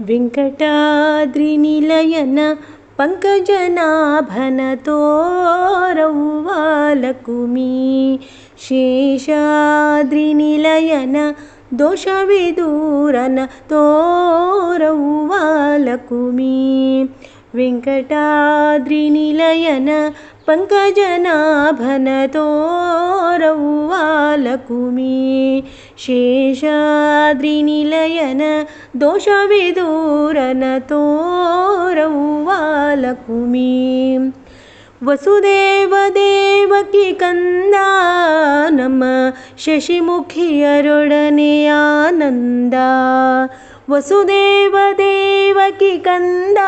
ವೆಂಕಟಾದ್ರಿನಿಲಯನ ಪಂಕಜನಾಭನ ತೋರವ್ವ ಲಕುಮಿ. ಶೇಷಾದ್ರಿನಿಲಯನ ದೋಷವಿದೂರನ ತೋರವ್ವ ಲಕುಮಿ. ವೆಂಕಟಾದ್ರಿನಿಲಯನ ಪಂಕಜನಾಭನ ತೋರವ್ವ ಲಕುಮಿ. ಶೇಷಾದ್ರಿನಿಲಯನ ದೋಷವಿದೂರನ ತೋರವ್ವ ಲಕುಮಿ. ವಸುದೇವ ದೇವಕಿ ಕಂದ ನಮ್ಮ ಶಶಿಮುಖಿಯರೊಡನೆ ಆನಂದ. ವಸುದೇವ ದೇವಕಿ ಕಂದ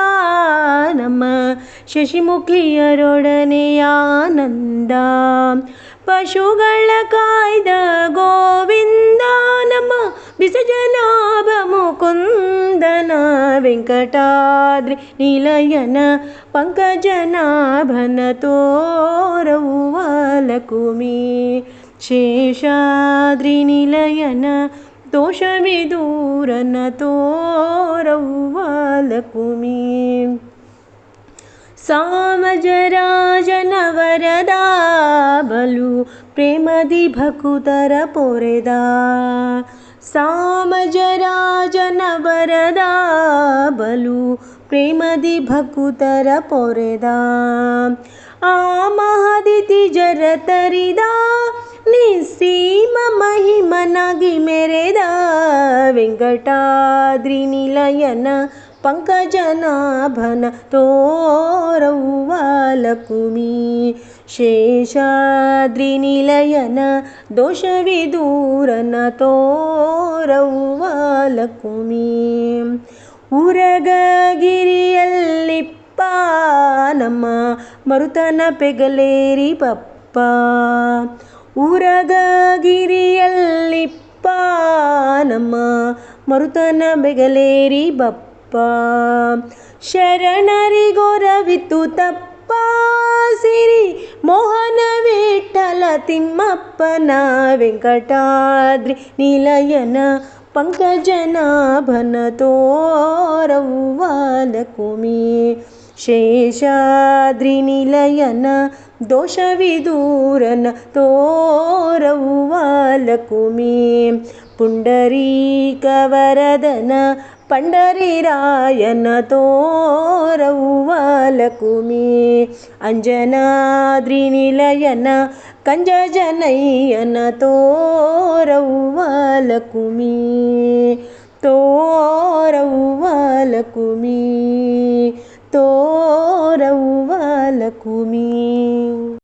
ನಮ್ಮ ಶಶಿಮುಖಿಯರೊಡನೆ ಆನಂದ. ಪಶುಗಳ ಕಾಯ್ದ ಗೋವಿಂದ ನಮ್ಮ ಬಿಸಜನಾಭ ಮುಕುಂದನ. ವೆಂಕಟಾದ್ರಿ ನಿಲಯನ ಪಂಕಜನಾಭನ ತೋರವ್ವ ಲಕುಮಿ. ಶೇಷಾದ್ರಿ ನಿಲಯನ ದೋಷವಿದೂರನ ತೋರವ್ವ ಲಕುಮಿ. ಸಾಮಜರಾಜನ ವರದ ಬಲು ಪ್ರೇಮದಿ ಭಕುತರ ಪೊರೆದ. ಸಾಮಜರಾಜನ ವರದ ಬಲು ಪ್ರೇಮದಿ ಭಕುತರ ಪೊರೆದ. ಆ ಮಹದಿತಿ ಜರತರಿದ ನಿಸ್ಸೀಮ ಮಹಿಮನಾಗಿ ಮೆರೆದ. ವೆಂಕಟಾದ್ರಿ ನಿಲಯನ ಪಂಕಜನಾಭನ ತೋರವ್ವ ಲಕುಮಿ. ಶೇಷಾದ್ರಿ ನಿಲಯನ ದೋಷವಿದೂರನ ತೋರವ್ವ ಲಕುಮಿ. ಉರಗಗಿರಿಯಲ್ಲಿಪ್ಪ ನಮ್ಮ ಮರುತನ ಪೆಗಲೇರಿ ಬಪ್ಪ. ಉರಗಗಿರಿಯಲ್ಲಿಪ್ಪ ನಮ್ಮ ಮರುತನ ಬೆಗಲೇರಿ ಬಪ್ಪ. ಶರಣರಿಗೊರವಿತು ತಪ್ಪ ಸಿರಿ ಮೋಹನ ವಿಠಲ ತಿಮ್ಮಪ್ಪನ. ವೆಂಕಟಾದ್ರಿ ನಿಲಯನ ಪಂಕಜನಾಭನ ತೋರವ್ವ ಲಕುಮಿ. ಶೇಷಾದ್ರಿ ನಿಲಯನ ದೋಷವಿದೂರನ ತೋರವ್ವ ಲಕುಮಿ. ಪುಂಡರೀಕ ವರದನ ಪಂಡರಿರಾಯನ ತೋರವ್ವ ಲಕುಮಿ. ಅಂಜನಾದ್ರಿ ನಿಲಯನ ಕಂಜಜನಯ್ಯನ ತೋರವ್ವ ಲಕುಮಿ. ತೋರವ್ವ ಲಕುಮಿ. ತೋರವ್ವ ಲಕುಮಿ.